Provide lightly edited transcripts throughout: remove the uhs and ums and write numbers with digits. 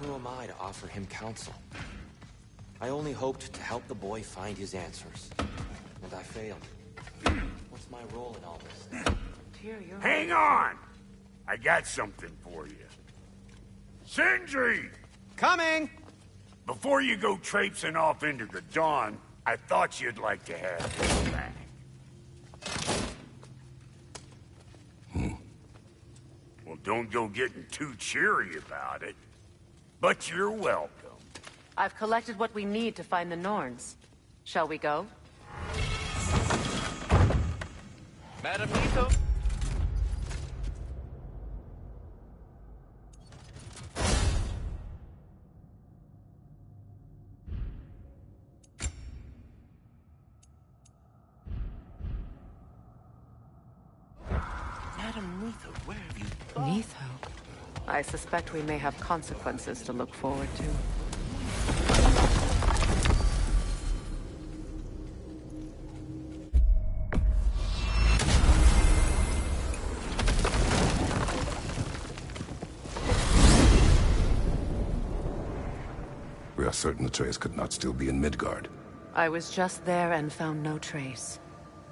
Who am I to offer him counsel? I only hoped to help the boy find his answers. And I failed. What's my role in all this? Hang on! I got something for you. Sindri! Coming! Before you go traipsing off into the dawn, I thought you'd like to have this back. Well, don't go getting too cheery about it. But you're welcome. I've collected what we need to find the Norns. Shall we go? Madam Nito? Netho? I suspect we may have consequences to look forward to. We are certain the trace could not still be in Midgard. I was just there and found no trace.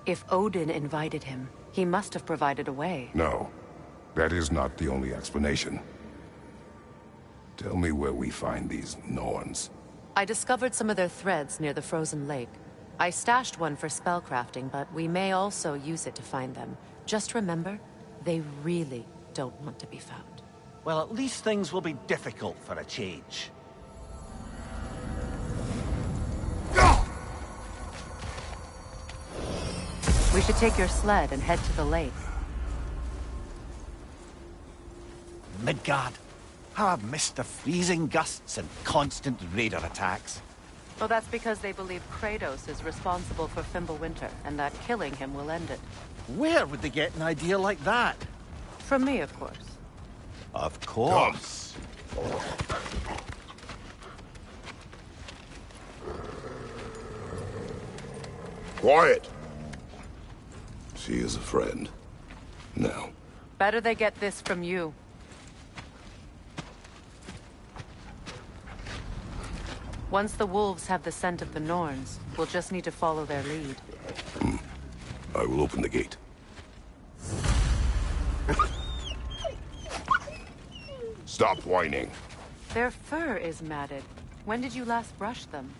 If Odin invited him, he must have provided a way. No, that is not the only explanation. Tell me where we find these Norns. I discovered some of their threads near the frozen lake. I stashed one for spellcrafting, but we may also use it to find them. Just remember, they really don't want to be found. Well, at least things will be difficult for a change. We should take your sled and head to the lake. Midgard. How I've missed the freezing gusts and constant raider attacks. Well, that's because they believe Kratos is responsible for Fimbulwinter, and that killing him will end it. Where would they get an idea like that? From me, of course. Of course. Quiet! She is a friend. Now. Better they get this from you. Once the wolves have the scent of the Norns, we'll just need to follow their lead. I will open the gate. Stop whining. Their fur is matted. When did you last brush them?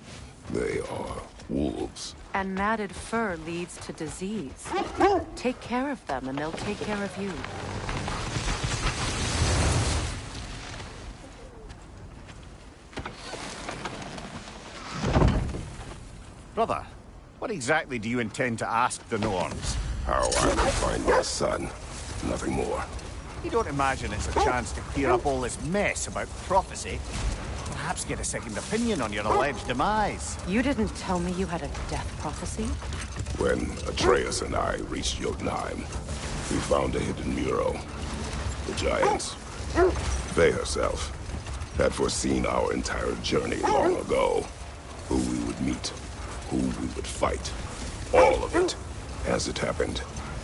They are wolves. And matted fur leads to disease. Take care of them, and they'll take care of you. Brother, what exactly do you intend to ask the Norns? How I will find my son. Nothing more. You don't imagine it's a chance to clear up all this mess about prophecy? Perhaps get a second opinion on your alleged demise. You didn't tell me you had a death prophecy? When Atreus and I reached Jotunheim, we found a hidden mural. The giants, Freya herself, had foreseen our entire journey long ago. Who we would meet, who we would fight. All of it, as it happened.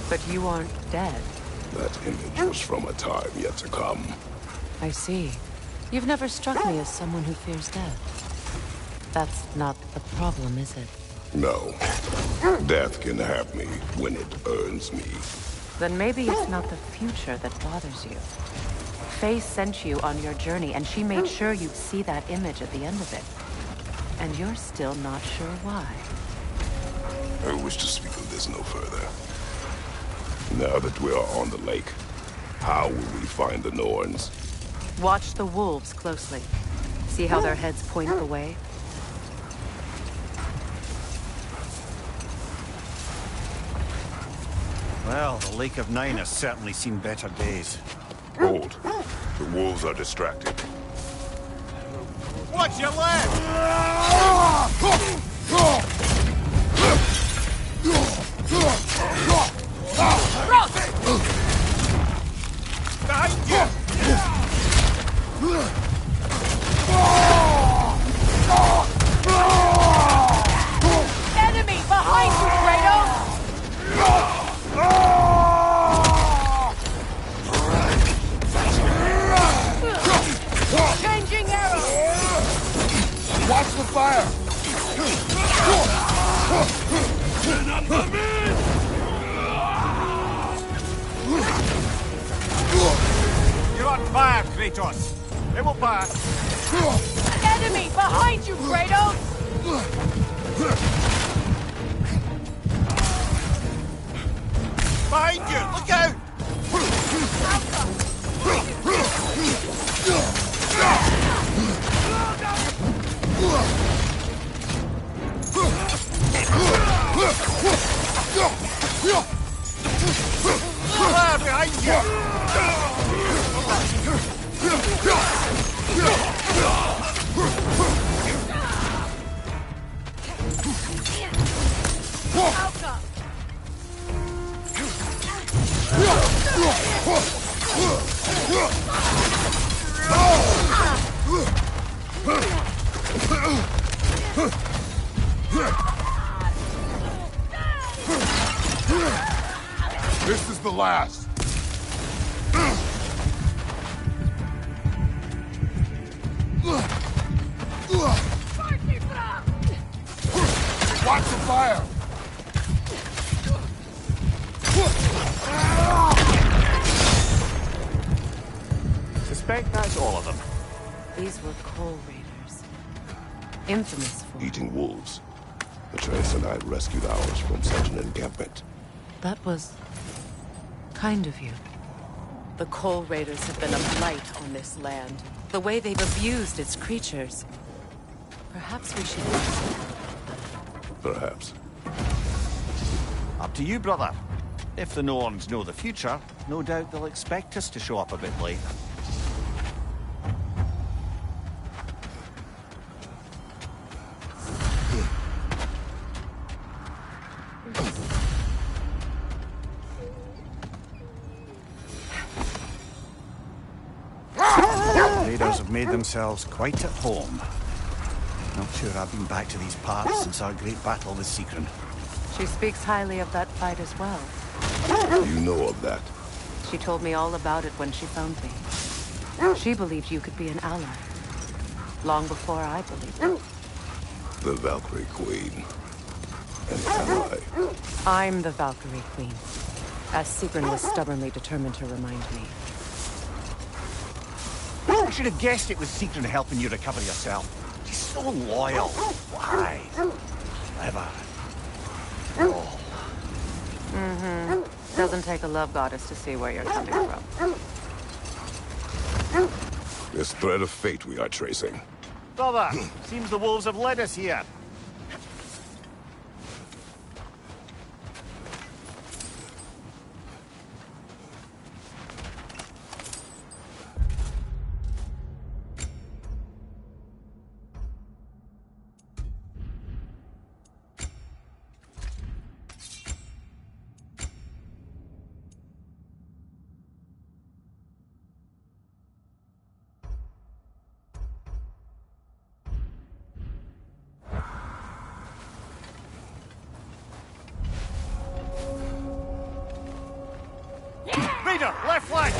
But you aren't dead. That image was from a time yet to come. I see. You've never struck me as someone who fears death. That's not the problem, is it? No. Death can have me when it earns me. Then maybe it's not the future that bothers you. Faye sent you on your journey, and she made sure you'd see that image at the end of it. And you're still not sure why. I wish to speak of this no further. Now that we are on the lake, how will we find the Norns? Watch the wolves closely. See how their heads point the way? Well, the Lake of Nine has certainly seen better days. Hold. The wolves are distracted. Watch your left! Behind you! Enemy behind you, Kratos! Changing arrows! the fire! You're on fire, Kratos. They will pass. Enemy behind you, Kratos! Behind you! Look out! Fire behind you! This is the last. Watch the fire! Suspect that's all of them. These were Coal Raiders. Infamous for... Eating wolves. Atreus and I rescued ours from such an encampment. That was... kind of you. The Coal Raiders have been a blight on this land. The way they've abused its creatures. Perhaps we should... Perhaps. Up to you, brother. If the Norns know the future, no doubt they'll expect us to show up a bit late. Raiders have made themselves quite at home. Not sure I've been back to these parts since our great battle with Sigil. She speaks highly of that fight as well. You know of that. She told me all about it when she found me. She believed you could be an ally. Long before I believed it. The Valkyrie Queen. An ally. I'm the Valkyrie Queen. As Sigrid was stubbornly determined to remind me. I should have guessed it was Sigil helping you recover yourself. She's so loyal. Why? Clever. Oh. Mm-hmm. Doesn't take a love goddess to see where you're coming from. This thread of fate we are tracing. Brother, seems the wolves have led us here. Left flank!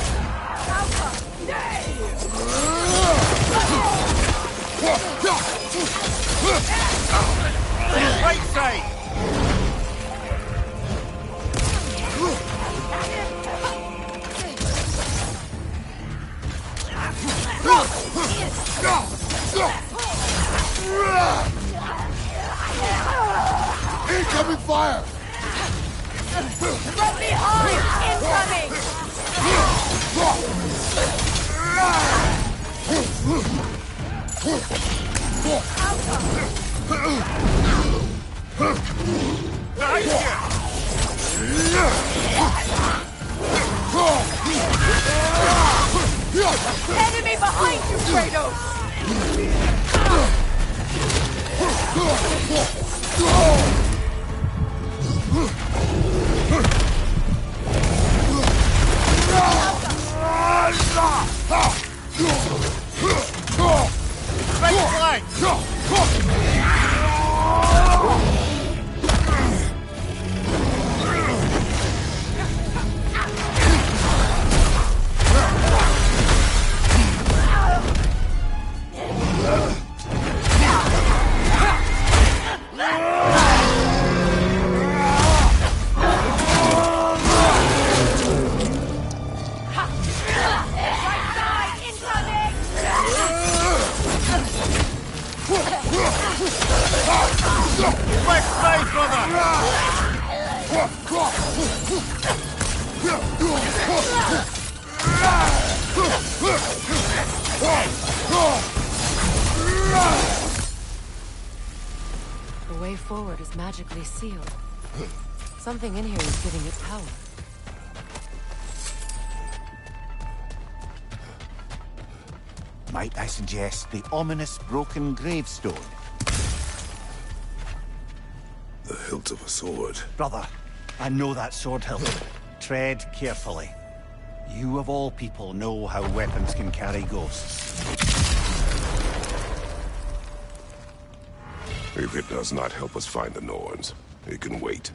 Right side! Incoming fire! From behind! Incoming! Enemy behind you, Kratos! Right flank! Next side, brother! The way forward is magically sealed. Something in here is giving it power. Might I suggest the ominous broken gravestone? The hilt of a sword. Brother, I know that sword hilt. Tread carefully. You of all people know how weapons can carry ghosts. If it does not help us find the Norns, it can wait.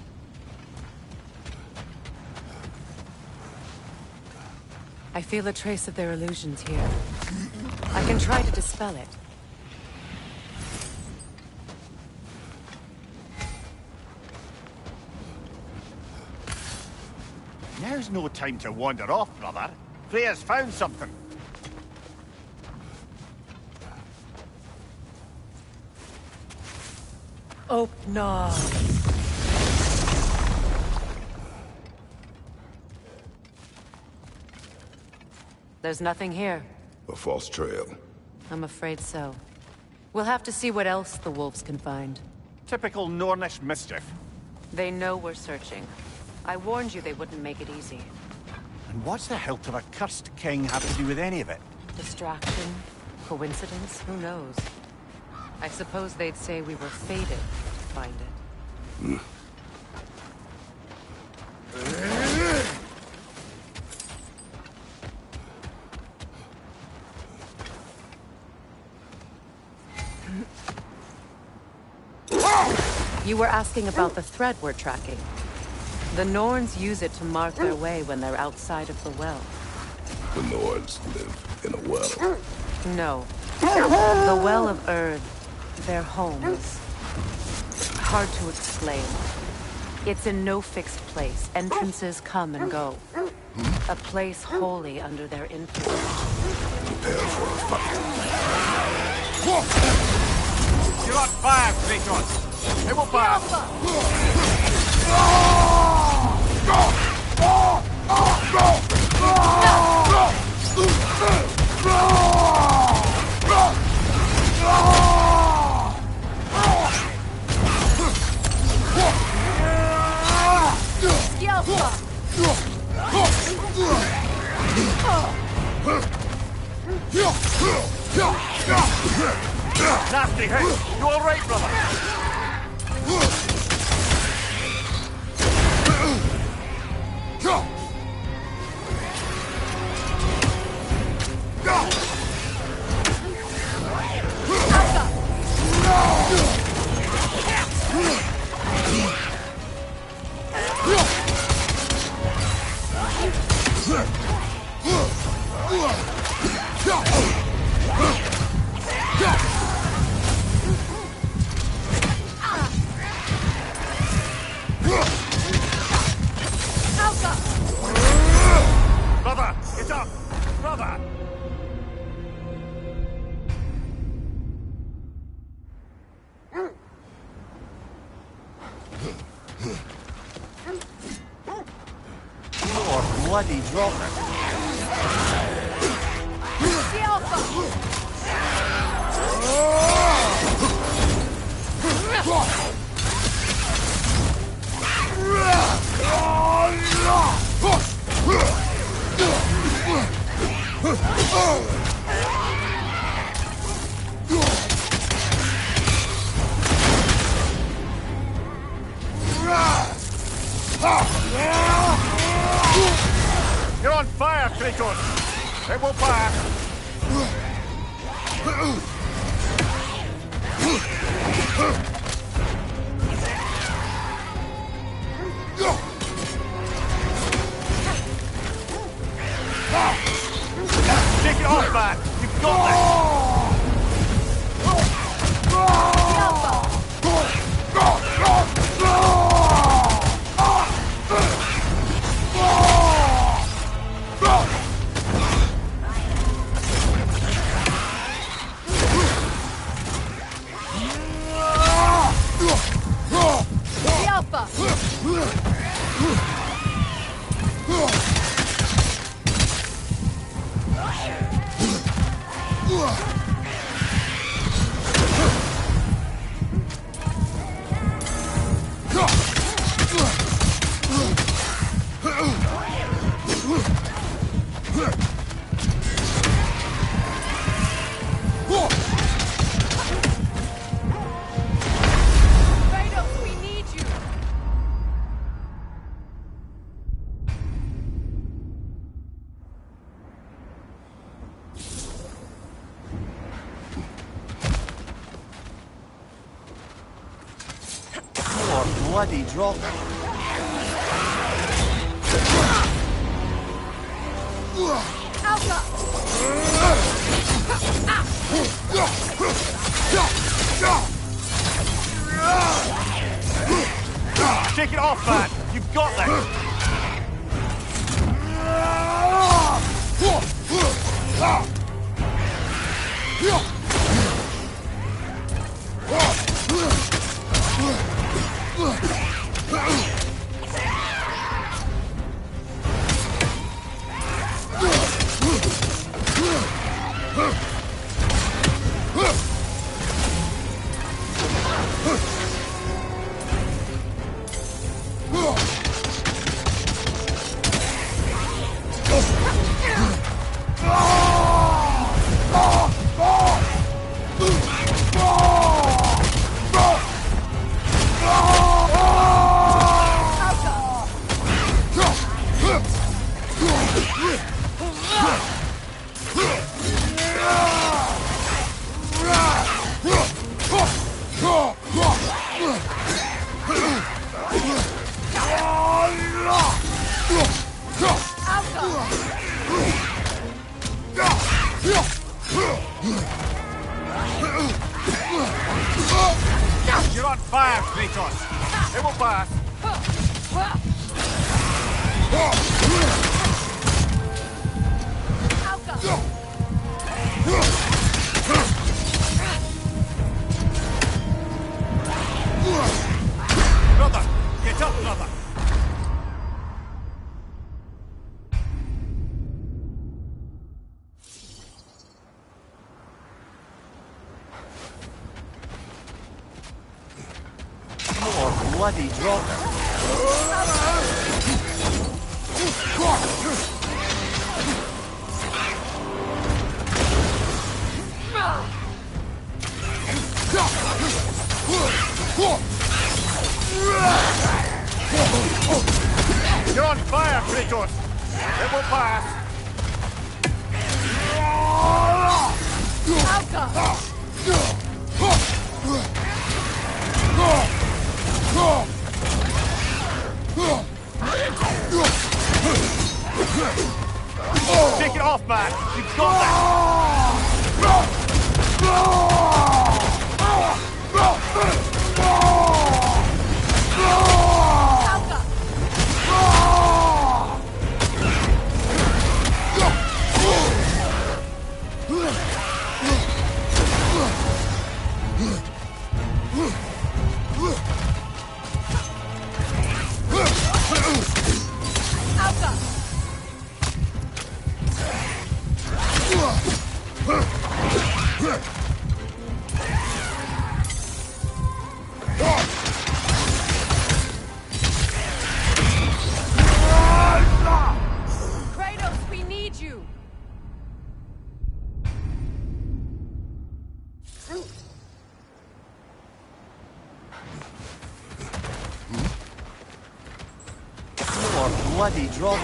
I feel a trace of their illusions here. I can try to dispel it. Now's no time to wander off, brother. Freya's found something. Oh, no. There's nothing here. A false trail. I'm afraid so. We'll have to see what else the wolves can find. Typical Nornish mischief. They know we're searching. I warned you they wouldn't make it easy. And what's the hilt of a cursed king have to do with any of it? Distraction? Coincidence? Who knows? I suppose they'd say we were fated to find it. You were asking about the thread we're tracking. The Norns use it to mark their way when they're outside of the well. The Norns live in a well. No. The Well of Erd, their home, is hard to explain. It's in no fixed place. Entrances come and go. A place wholly under their influence. Prepare for a fight. You're on fire, Kratos! They will pass! Nasty hit! You all right, brother? Brother, get up! Brother! You're bloody dropping. You're on fire, Kratos! It will pass! Take it off, man! You've got this! Bloody drop. Shake it off, man. You've got that. You're on fire, Kratos. It will pass. Brother, get up, brother. More bloody drop. You're on fire, Kratos. It will pass. Take it off, man. You've got that. Kratos, we need you! More bloody drop.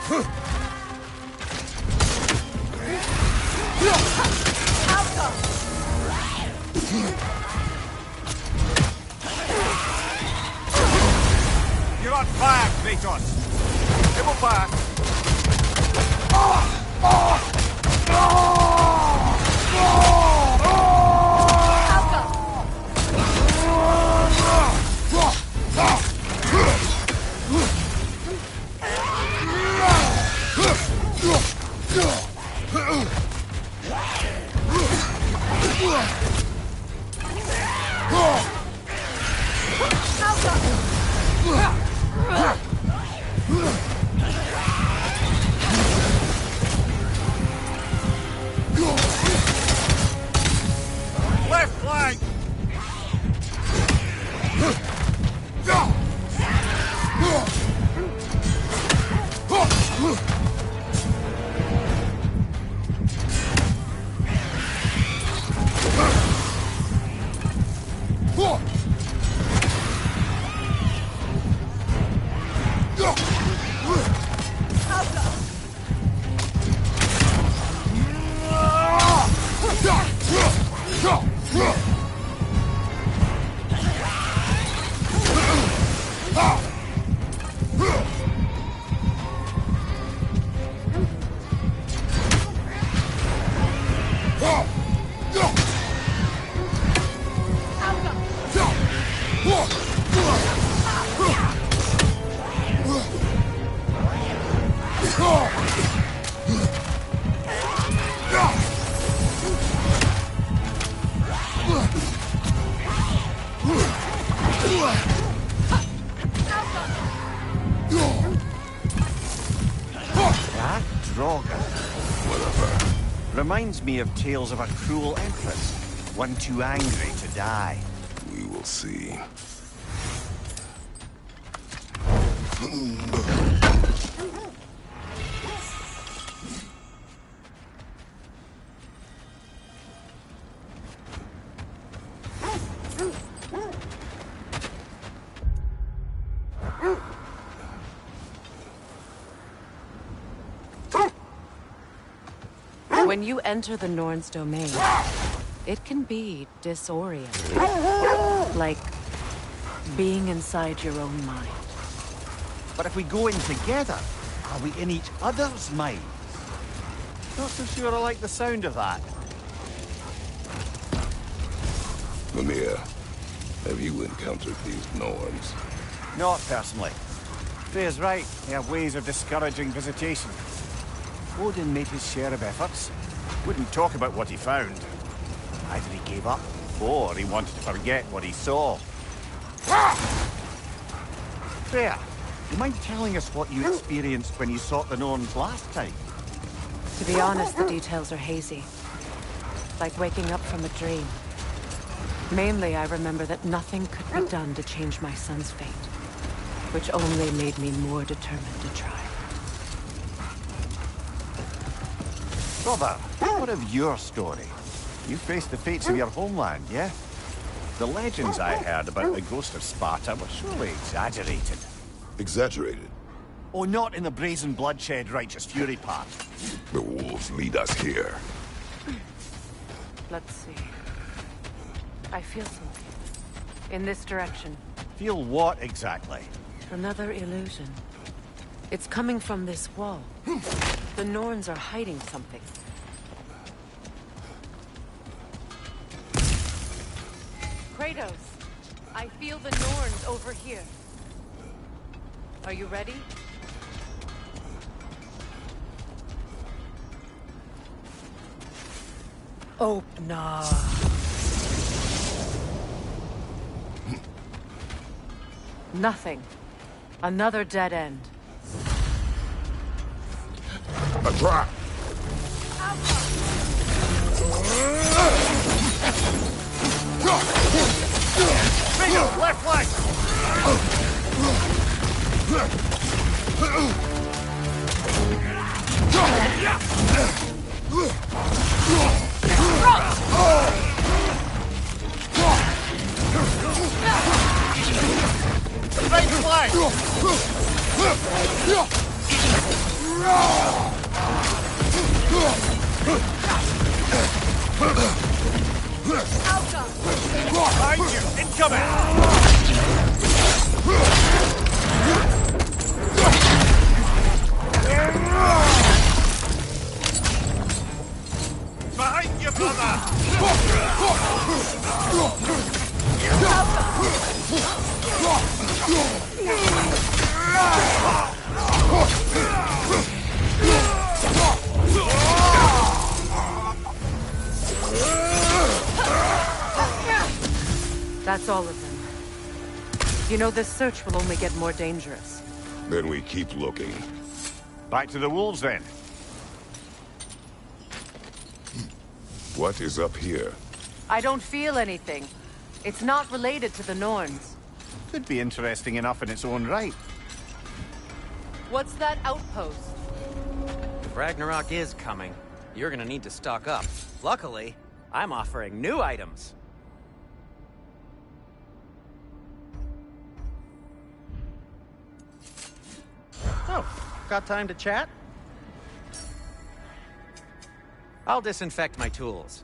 You're on fire, Kratos! Double back! Left flank! Reminds me of tales of a cruel empress, one too angry to die. We will see. When you enter the Norns' domain, it can be disorienting. Like being inside your own mind. But if we go in together, are we in each other's minds? Not so sure I like the sound of that. Mimir, have you encountered these Norns? Not personally. Freya's right, they have ways of discouraging visitation. Odin made his share of efforts. Wouldn't talk about what he found. Either he gave up, or he wanted to forget what he saw. Freya, do you mind telling us what you experienced when you sought the Norns last time? To be honest, the details are hazy. Like waking up from a dream. Mainly, I remember that nothing could be done to change my son's fate. Which only made me more determined to try. Brother, what of your story? You faced the fates of your homeland, yeah? The legends I heard about the ghost of Sparta were surely exaggerated. Exaggerated? Oh, not in the brazen bloodshed righteous fury part. The wolves lead us here. Let's see. I feel something. In this direction. Feel what exactly? Another illusion. It's coming from this wall. The Norns are hiding something. Kratos! I feel the Norns over here. Are you ready? Oh, no. Nothing. Another dead end. A trap! Bingo! Left flank! Right flank! That's all of them. You know, this search will only get more dangerous. Then we keep looking. Back to the wolves, then. What is up here? I don't feel anything. It's not related to the Norns. Could be interesting enough in its own right. What's that outpost? If Ragnarok is coming, you're gonna need to stock up. Luckily, I'm offering new items. Oh, got time to chat? I'll disinfect my tools.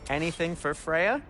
Anything for Freya?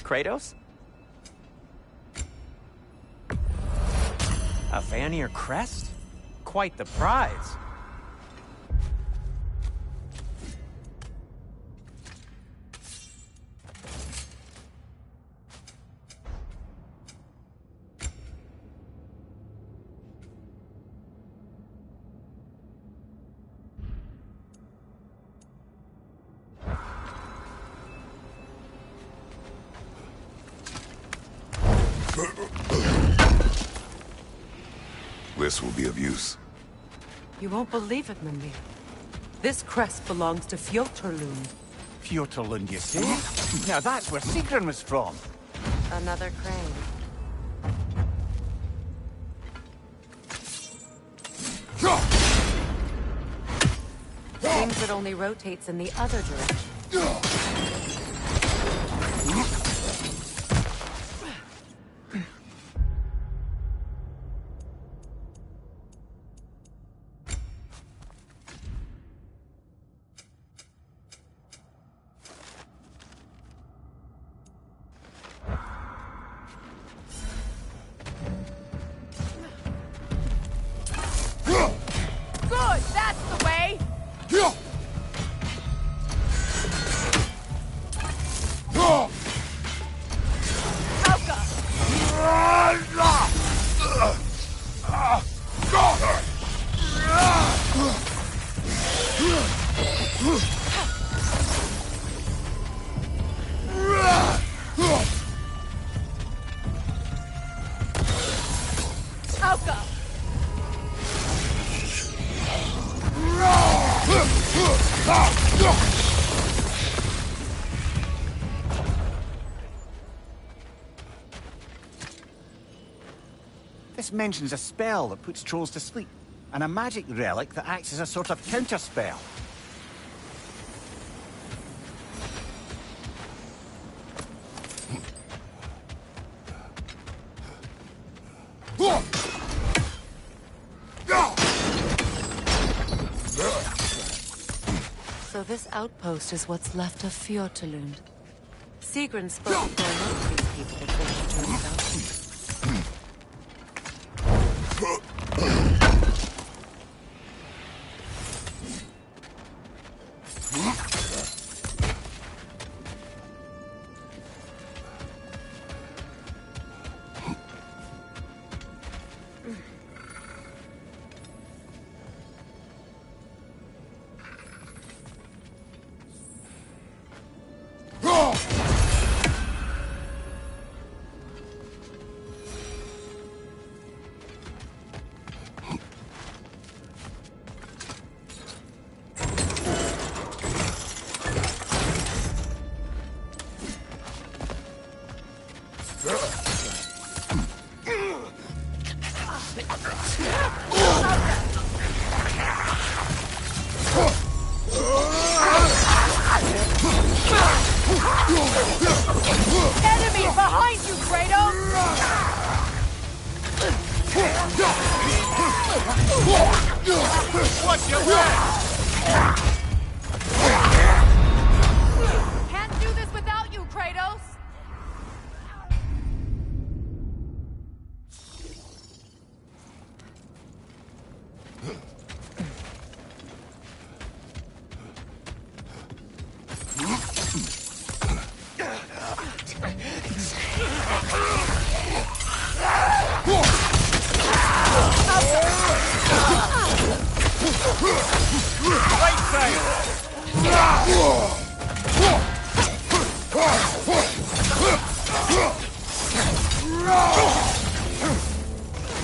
Kratos? A Vanir crest? Quite the prize. This will be of use. You won't believe it, Mimir. This crest belongs to Fjoturlund. Fjoturlund, you say? Now that's where Sigil was from. Another crane. Seems it only rotates in the other direction. This mentions a spell that puts trolls to sleep, and a magic relic that acts as a sort of counterspell. So this outpost is what's left of Fjoturlund. Sigrun spoke going over these people before she turned out. Enemy behind you, Kratos! Watch your back! Can't do this without you, Kratos! Right side!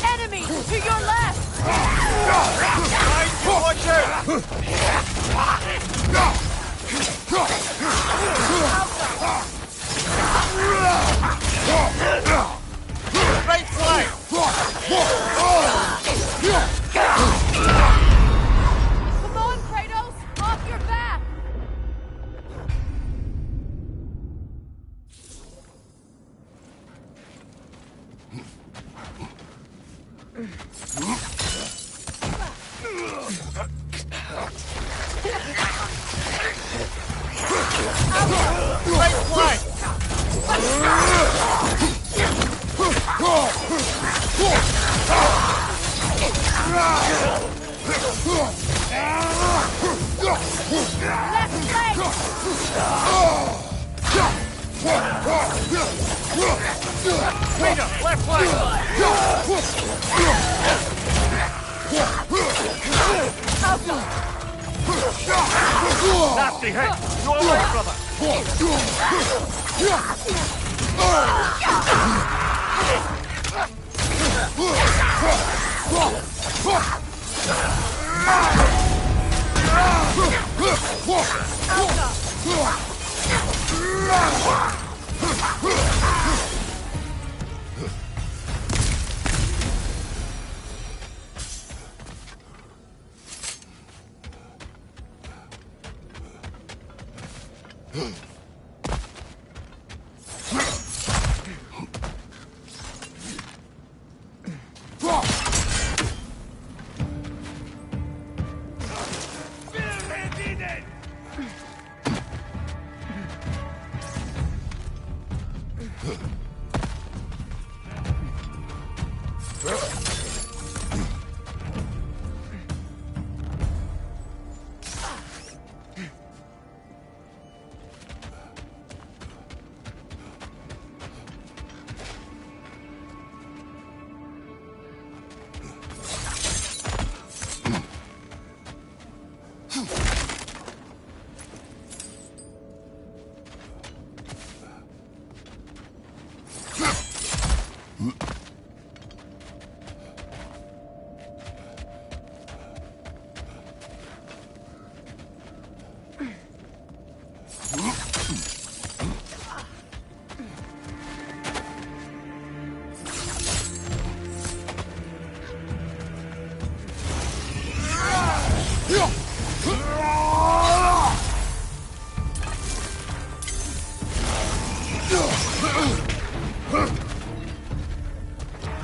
Enemy to your left! Watch out! Right flank! Come on, Kratos! Off your back! Right flank! Left leg! Freya, left flank! Nasty hit! You alright, brother?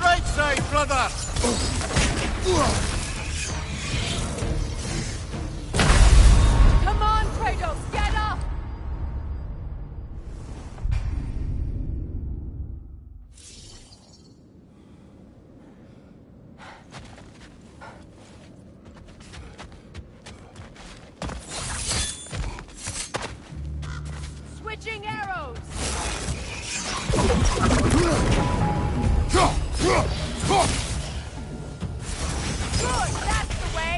Right side, brother! Come on, Kratos, get up! Switching arrows! Good, that's the way!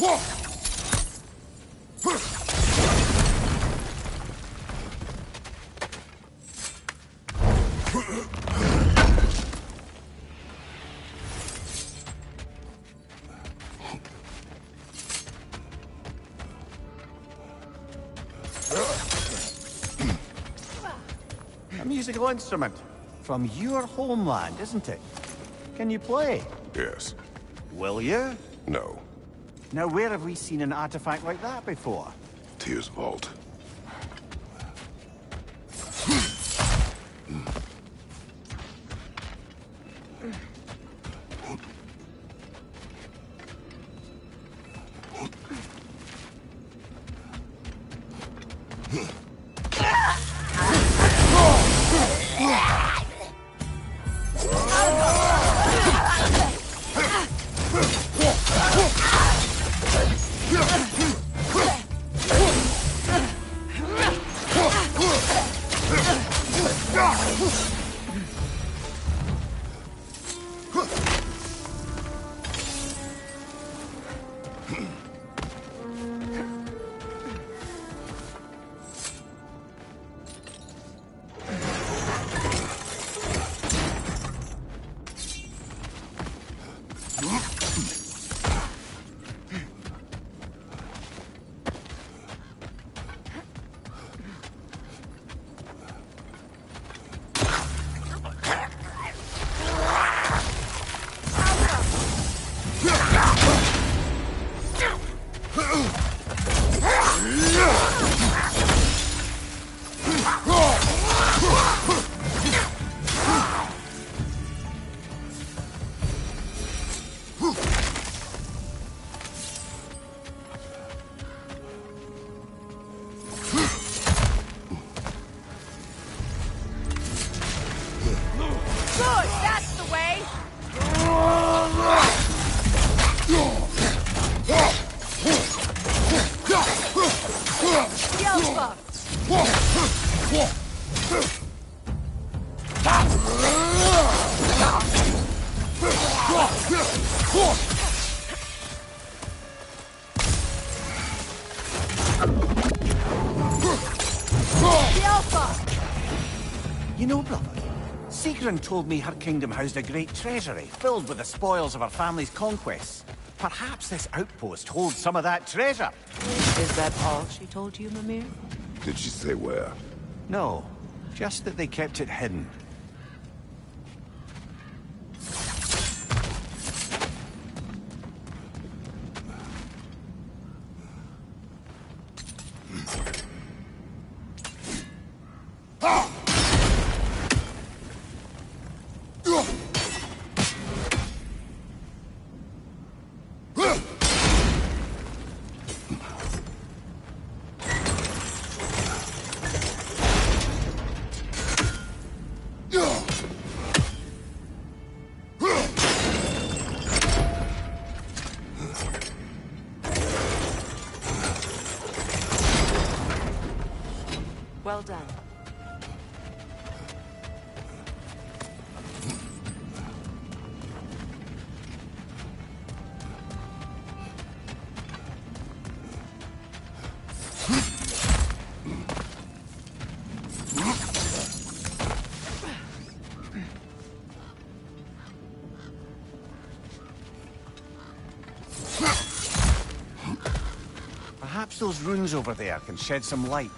A musical instrument. From your homeland, isn't it? Can you play? Yes. Will you? No. Now, where have we seen an artifact like that before? Tyr's vault. You know, brother, Sigrun told me her kingdom housed a great treasury filled with the spoils of her family's conquests. Perhaps this outpost holds some of that treasure. Is that all she told you, Mimir? Did she say where? No, just that they kept it hidden. Well done. Perhaps those runes over there can shed some light.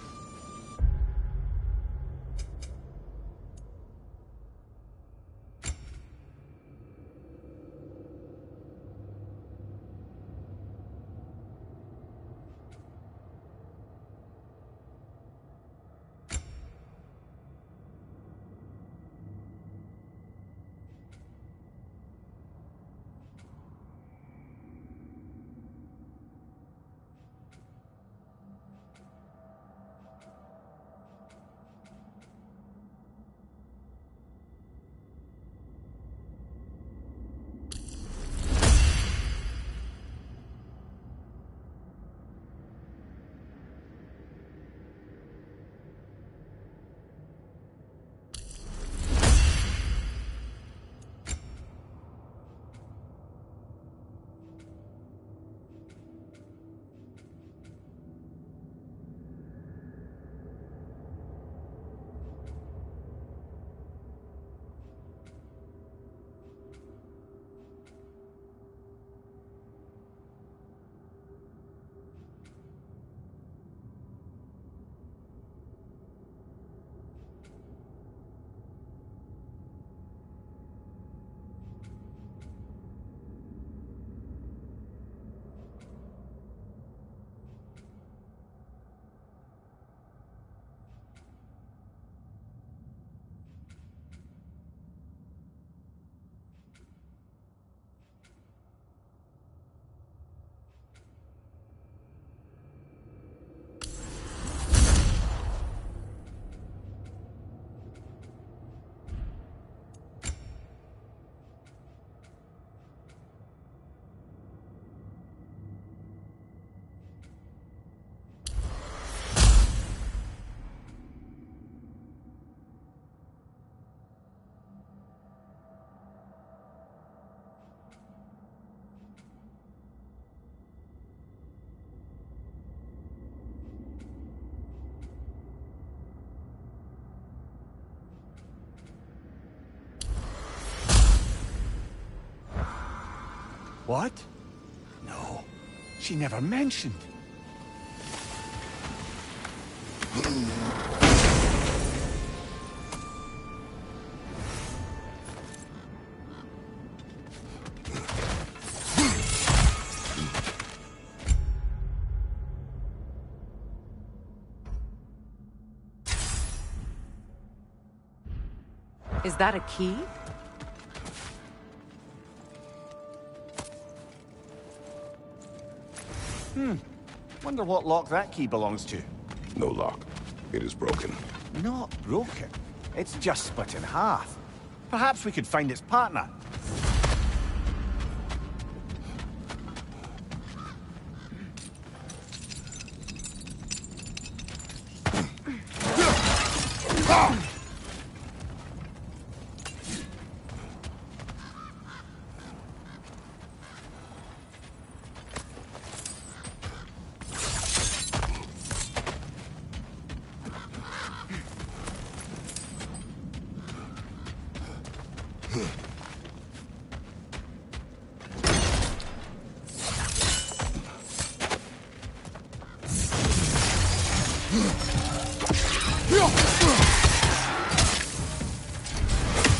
What? No, she never mentioned. Is that a key? Wonder what lock that key belongs to. No lock. It is broken. Not broken. It's just split in half. Perhaps we could find its partner.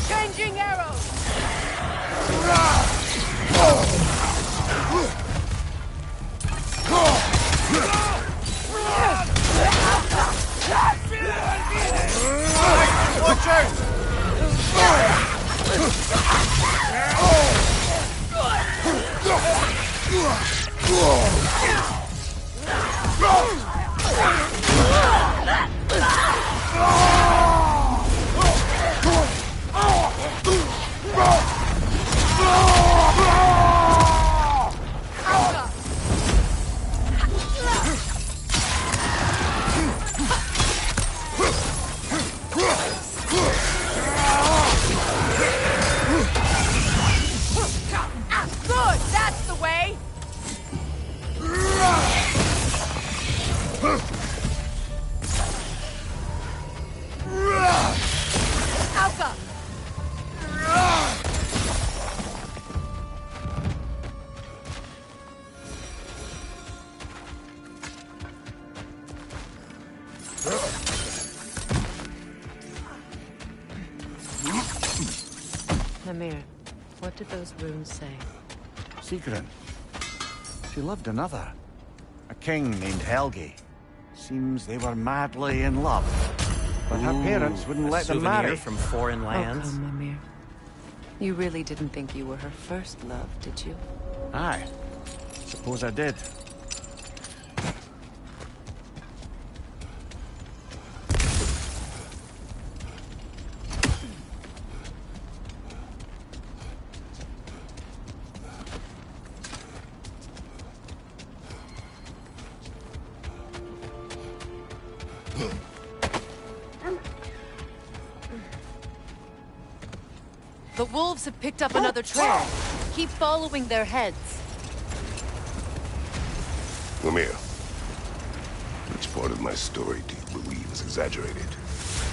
Changing arrows! Watch out! Good! That's the way! Alka! Mimir, what did those runes say? Sigrun. She loved another. A king named Helgi. Seems they were madly in love. But her parents wouldn't let them marry. From foreign Oh, lands. come, Mimir. You really didn't think you were her first love, did you? Aye. Suppose I did. The wolves have picked up another trail. Keep following their heads. Mimir, which part of my story do you believe is exaggerated?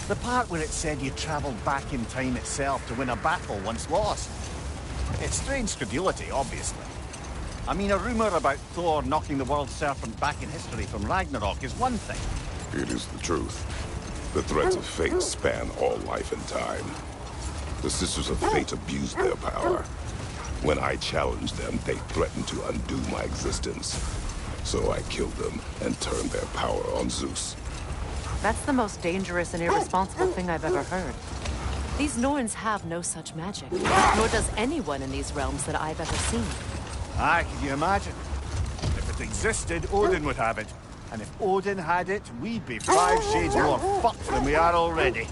The part where it said you traveled back in time itself to win a battle once lost. It's strange credulity, obviously. I mean, a rumor about Thor knocking the world serpent back in history from Ragnarok is one thing. It is the truth. The threads of fate span all life and time. The Sisters of Fate abused their power. When I challenged them, they threatened to undo my existence. So I killed them and turned their power on Zeus. That's the most dangerous and irresponsible thing I've ever heard. These Norns have no such magic, nor does anyone in these realms that I've ever seen. Aye, can you imagine? If it existed, Odin would have it. And if Odin had it, we'd be 5 shades more fucked than we are already.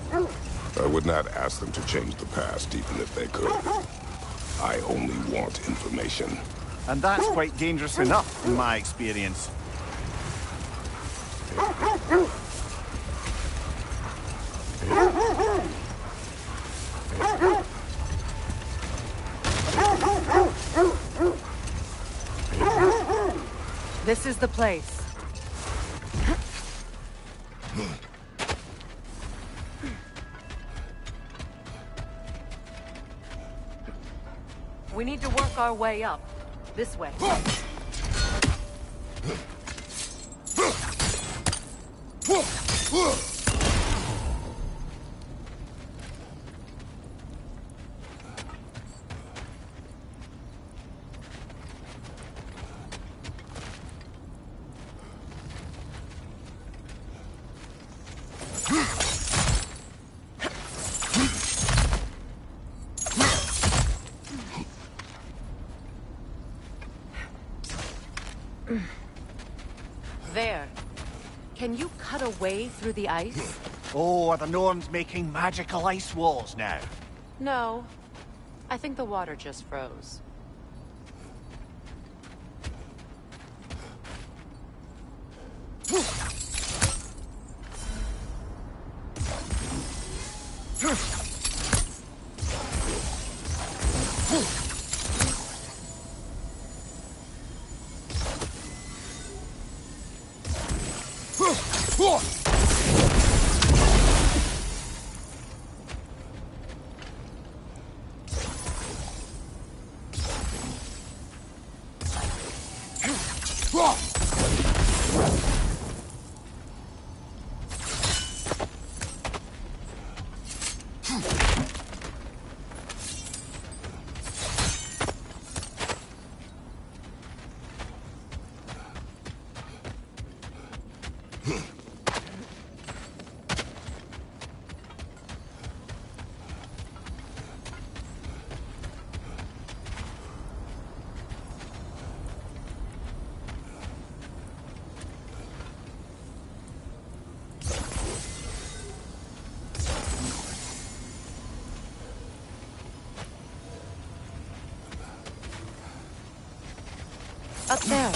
I would not ask them to change the past, even if they could. I only want information. And that's quite dangerous enough, in my experience. This is the place. We need to work our way up. This way. There. Can you cut a way through the ice? Oh, are the Norns making magical ice walls now? No. I think the water just froze. Up there.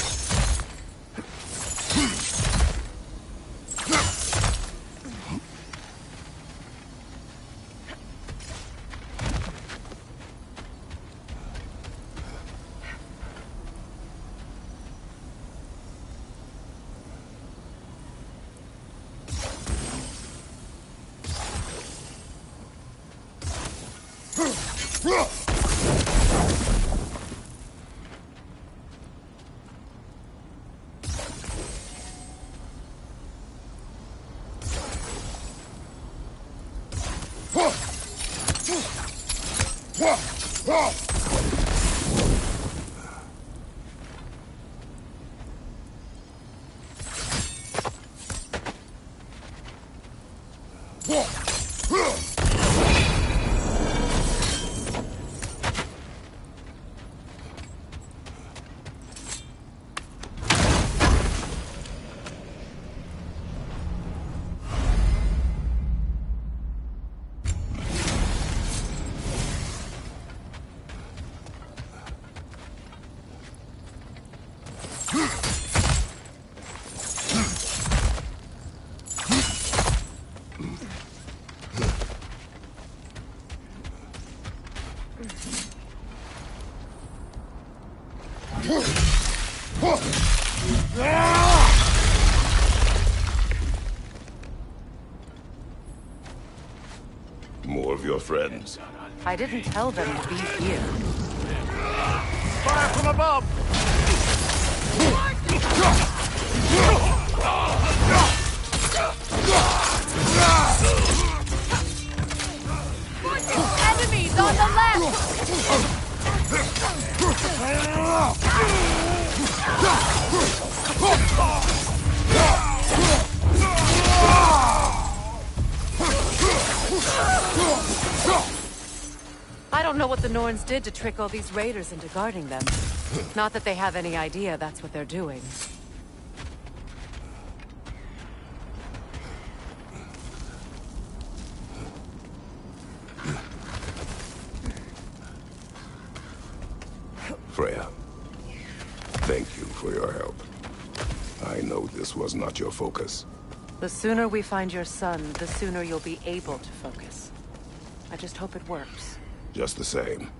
More of your friends. I didn't tell them to be here. Fire from above! Enemies on the left! I don't know what the Norns did to trick all these raiders into guarding them. Not that they have any idea that's what they're doing. Freya, thank you for your help. I know this was not your focus. The sooner we find your son, the sooner you'll be able to focus. I just hope it works. Just the same.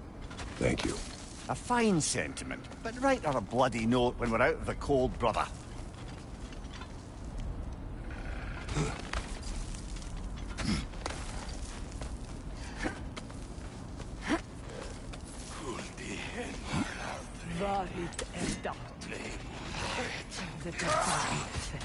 Thank you. A fine sentiment, but write her a bloody note when we're out of the cold, brother. The divine fist.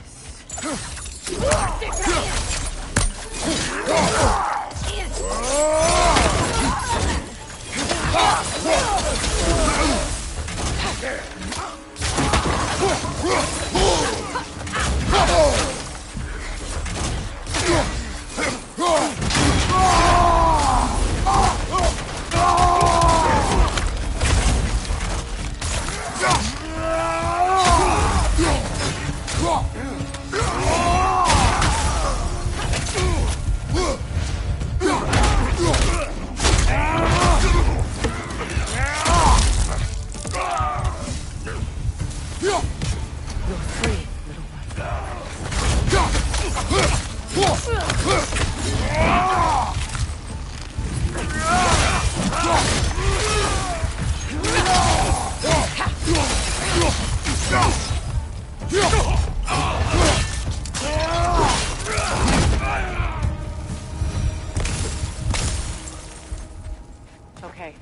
Okay,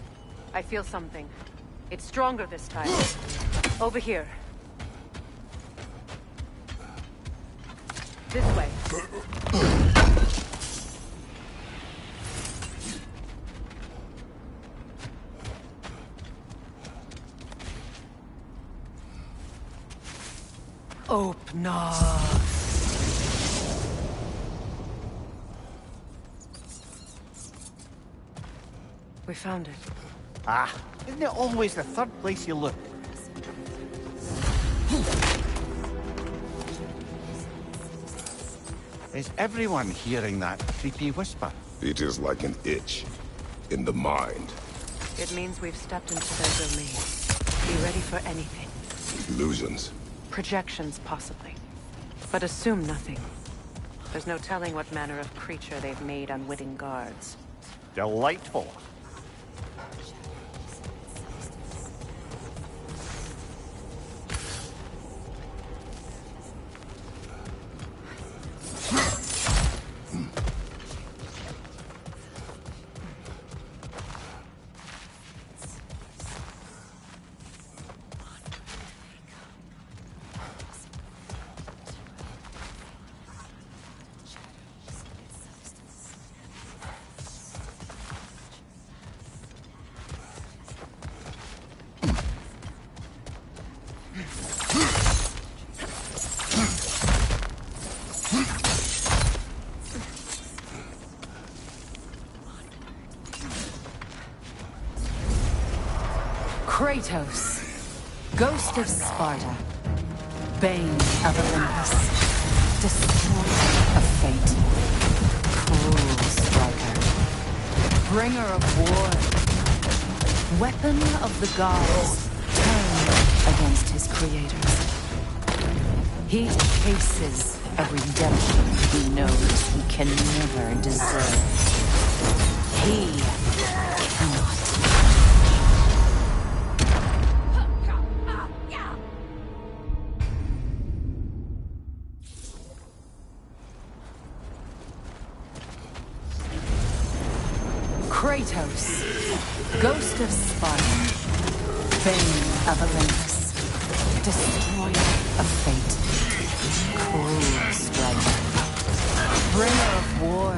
I feel something. It's stronger this time. Over here. This way. Open up. We found it. Ah, isn't it always the third place you look? Is everyone hearing that creepy whisper? It is like an itch in the mind. It means we've stepped into their domain. Be ready for anything. Illusions. Projections, possibly. But assume nothing. There's no telling what manner of creature they've made unwitting guards. Delightful. Kratos, Ghost of Sparta, Bane of Olympus, Destroyer of Fate, Cruel Striker, Bringer of War, Weapon of the Gods, turned against his creators. He chases a redemption he knows he can never deserve. He cannot. Kratos, Ghost of Sparta, Bane of Olympus, Destroyer of Fate, Cruel Striker, Bringer of War,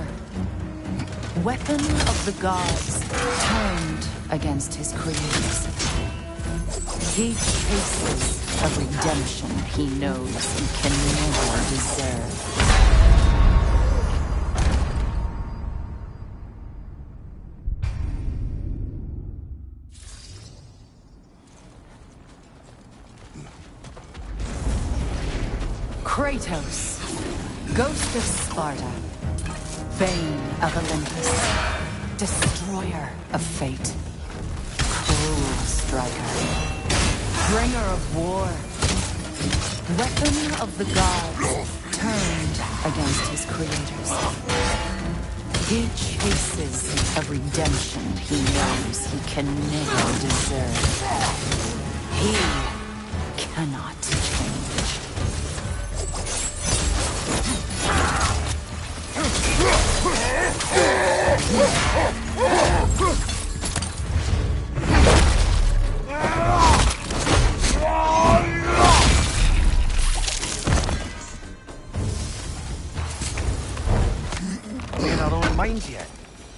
Weapon of the Gods, turned against his creators. He chases a redemption he knows he can never deserve. Kratos, Ghost of Sparta, Bane of Olympus, Destroyer of Fate, Cruel Striker, Bringer of War, Weapon of the Gods, turned against his creators. He chases a redemption he knows he can never deserve. He cannot change.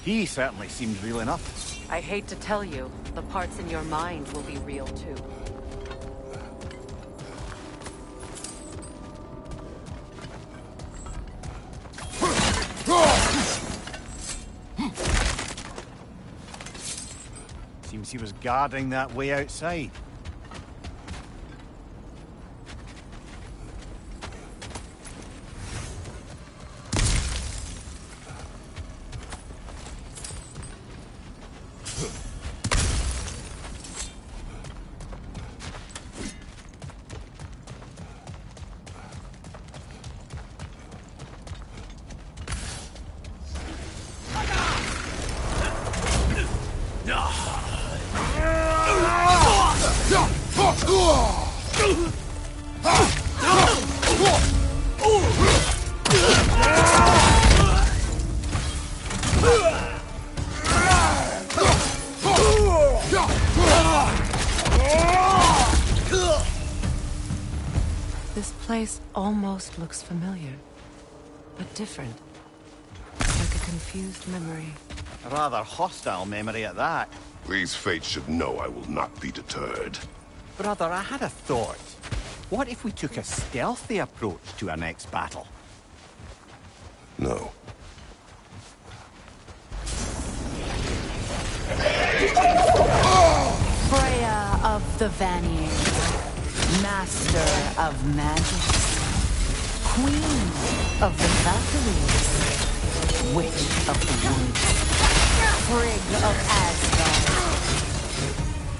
He certainly seemed real enough. I hate to tell you, the parts in your mind will be real too. Seems he was guarding that way outside. This place almost looks familiar, but different. Like a confused memory. A rather hostile memory at that. These fates should know I will not be deterred. Brother, I had a thought. What if we took a stealthy approach to our next battle? No. Freya of the Vanir, Master of Magic, Queen of the Valkyries, Witch of the Woods, Frigg of Asgard,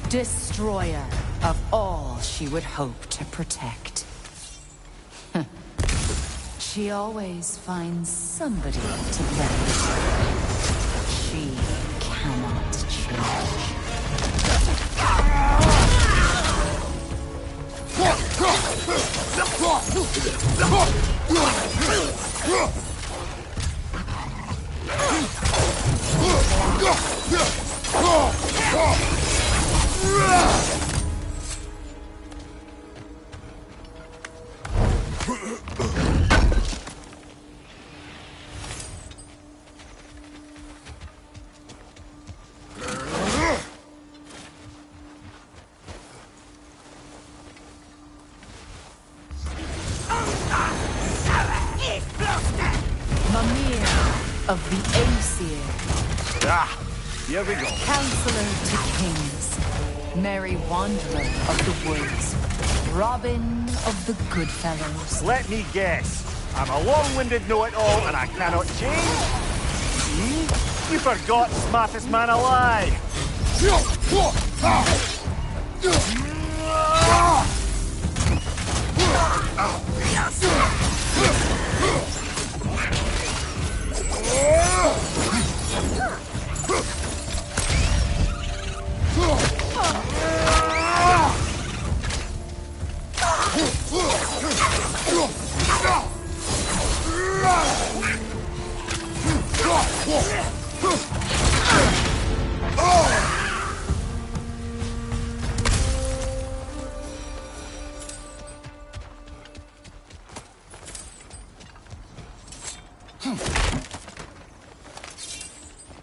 Destroyer of all she would hope to protect. She always finds somebody to blame. She cannot change. Mimir of the Aesir. Ah, here we go. Counselor to kings, Merry Wanderer of the woods, Robin of the Goodfellows. Let me guess. I'm a long-winded know-it-all and I cannot change? See? You forgot smartest man alive.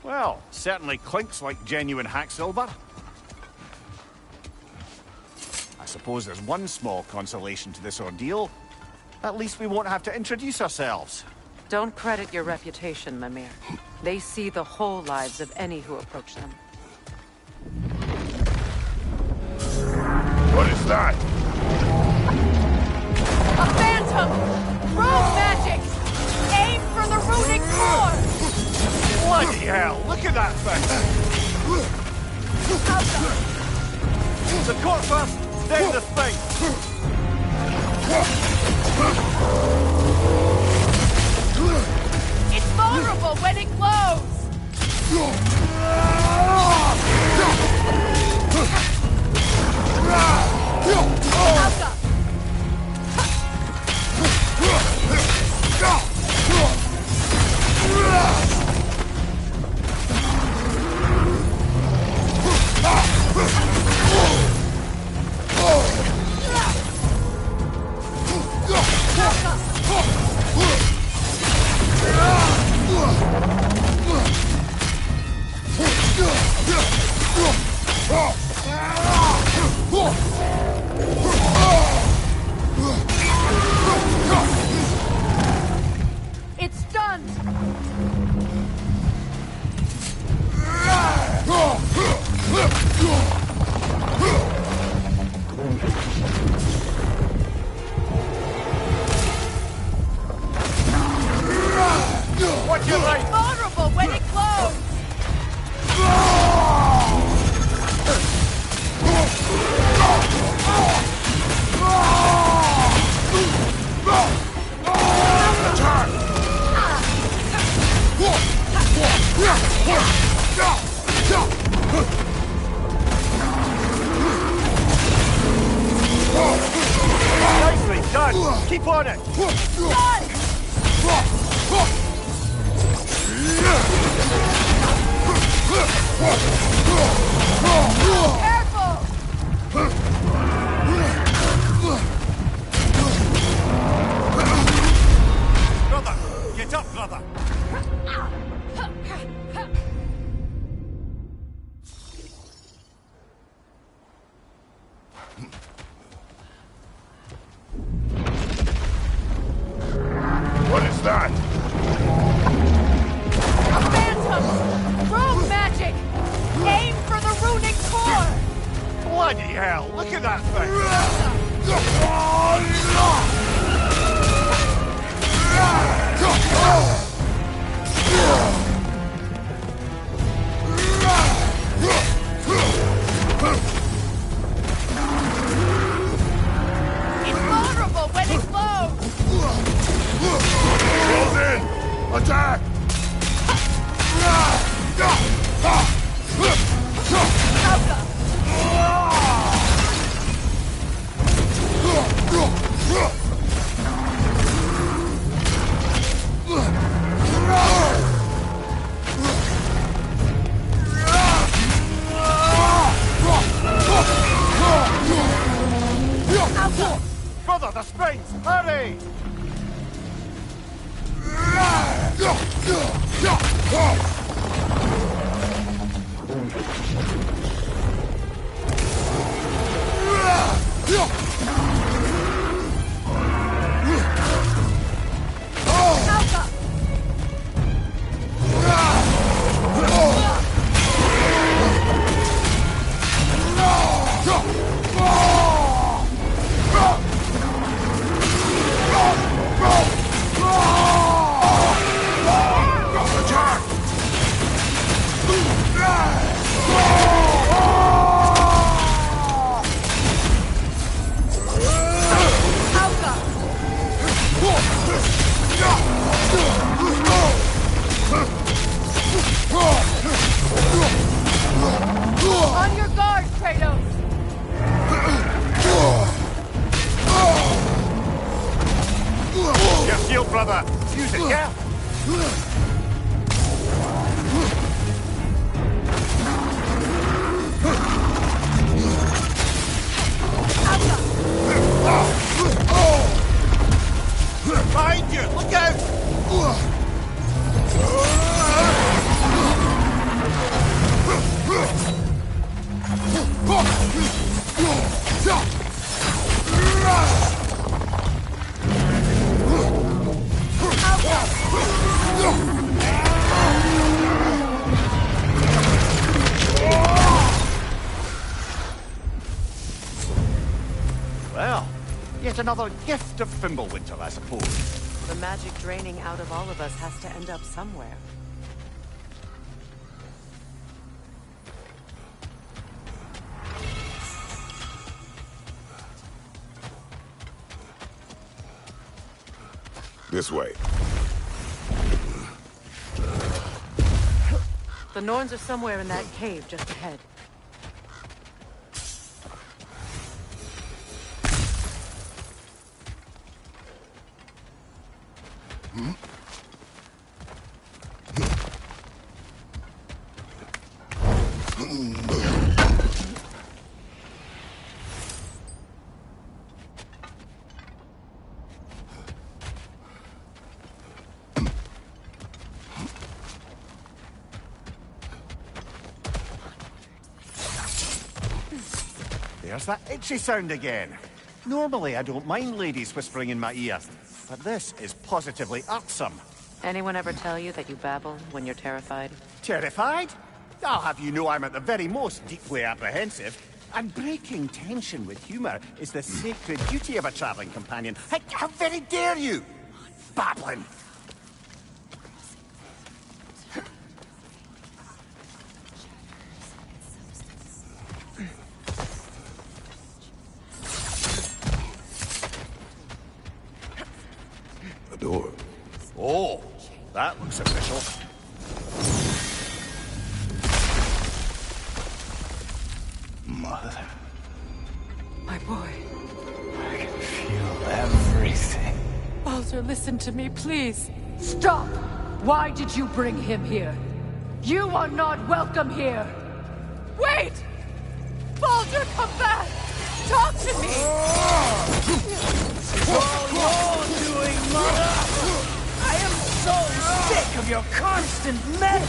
Well, certainly clinks like genuine hack silver. I suppose there's one small consolation to this ordeal. At least we won't have to introduce ourselves. Don't credit your reputation, Mimir. They see the whole lives of any who approach them. What is that? A phantom! Rogue magic! Aim for the Runic core! Bloody hell, look at that thing! The court first, then the thing! It's vulnerable when it glows! Alka! done! Keep on it! Careful! Brother! Get up, brother! What is that? A phantom! Rogue magic! Aim for the runic core! Bloody hell! Look at that thing! It's vulnerable when it glows! Close in! Attack! Brother, the springs! Hurry! On your guard, Kratos! Your shield, brother! Use it, yeah? Behind you! Look out! Well, yet another gift of Fimbulwinter, I suppose. The magic draining out of all of us has to end up somewhere. This way. The Norns are somewhere in that cave just ahead. There's that itchy sound again. Normally I don't mind ladies whispering in my ear, but this is positively irksome. Anyone ever tell you that you babble when you're terrified? Terrified? I'll have you know I'm at the very most deeply apprehensive. And breaking tension with humour is the sacred duty of a travelling companion. How very dare you! Babbling! A door. Oh, that looks official. Mother. My boy. I can feel every Baldur, listen to me, please. Stop! Why did you bring him here? You are not welcome here! Wait! Baldur, come back! Talk to me! It's all you're doing, Mother! I am so sick of your constant mess!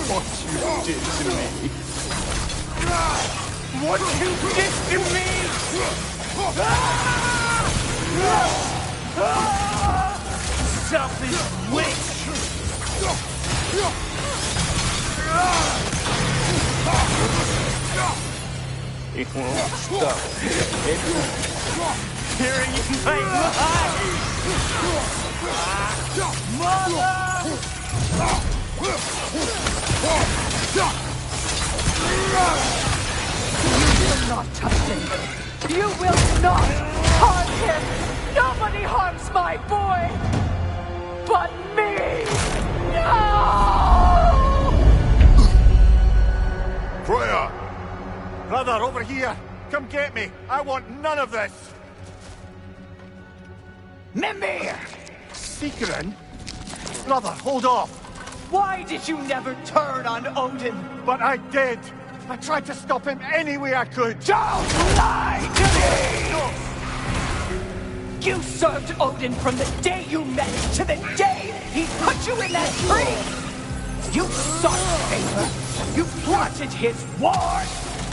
What you did to me! What you did to me! Selfish witch! It won't stop. Hearing you my life! Mother! You will not touch him! You will not harm him! Nobody harms my boy! But me! No! Freya! Brother, over here! Come get me! I want none of this! Mimir! Secret? Brother, hold off! Why did you never turn on Odin? But I did! I tried to stop him any way I could! Don't lie to me! You served Odin from the day you met to the day he put you in that tree! You sought favor! You plotted his war!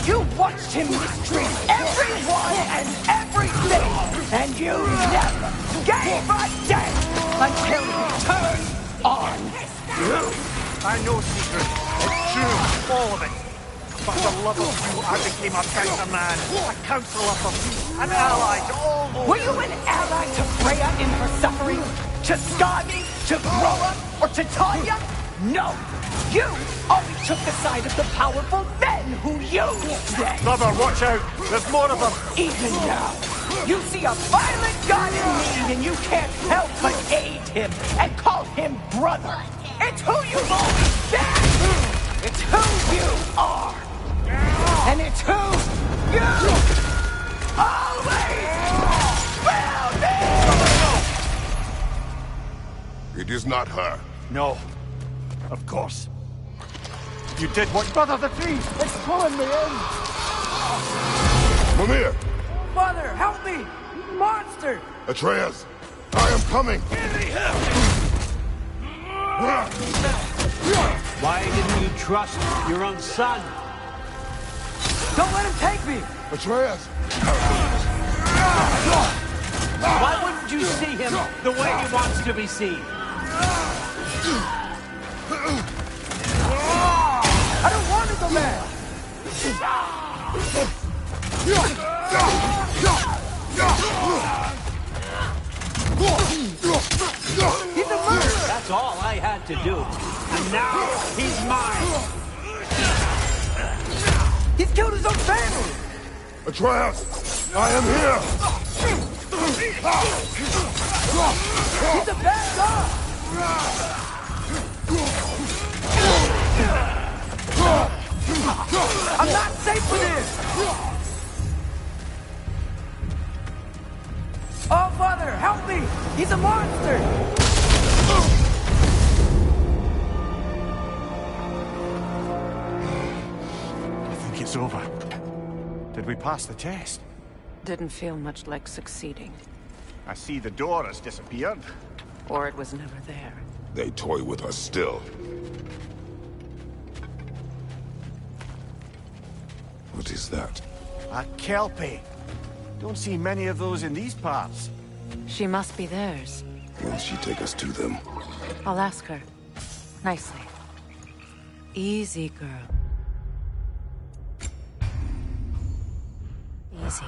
You watched him mistreat everyone and everything! And you never gave a damn until he turned on you! I know, Secret. It's true, all of it. But for the love of you, I became a better man, a counselor for peace, an ally to all those... Were you an ally to Freya in her suffering? To Skadi? To Groa? Or to Tanya? No! You always took the side of the powerful men who used them! Brother, watch out! There's more of them! Even now, you see a violent god in need and you can't help but aid him and call him brother! It's who you've always been! It's who you are! And it's who you always will be! It is not her. No. Of course. You did what... Brother, the tree! It's pulling me in! Mimir! Mother, help me! Monster! Atreus! I am coming! Why didn't you trust your own son? Don't let him take me! Atreus! Why wouldn't you see him the way he wants to be seen? I don't want to go back! He's a murderer! That's all I had to do. And now, he's mine! He's killed his own family! Atreus! I am here! He's a bad god! I'm not safe with him! Oh, Father, help me! He's a monster! I think it's over. Did we pass the test? Didn't feel much like succeeding. I see the door has disappeared. Or it was never there. They toy with us still. What is that? A Kelpie. Don't see many of those in these parts. She must be theirs. Will she take us to them? I'll ask her. Nicely. Easy, girl. Easy.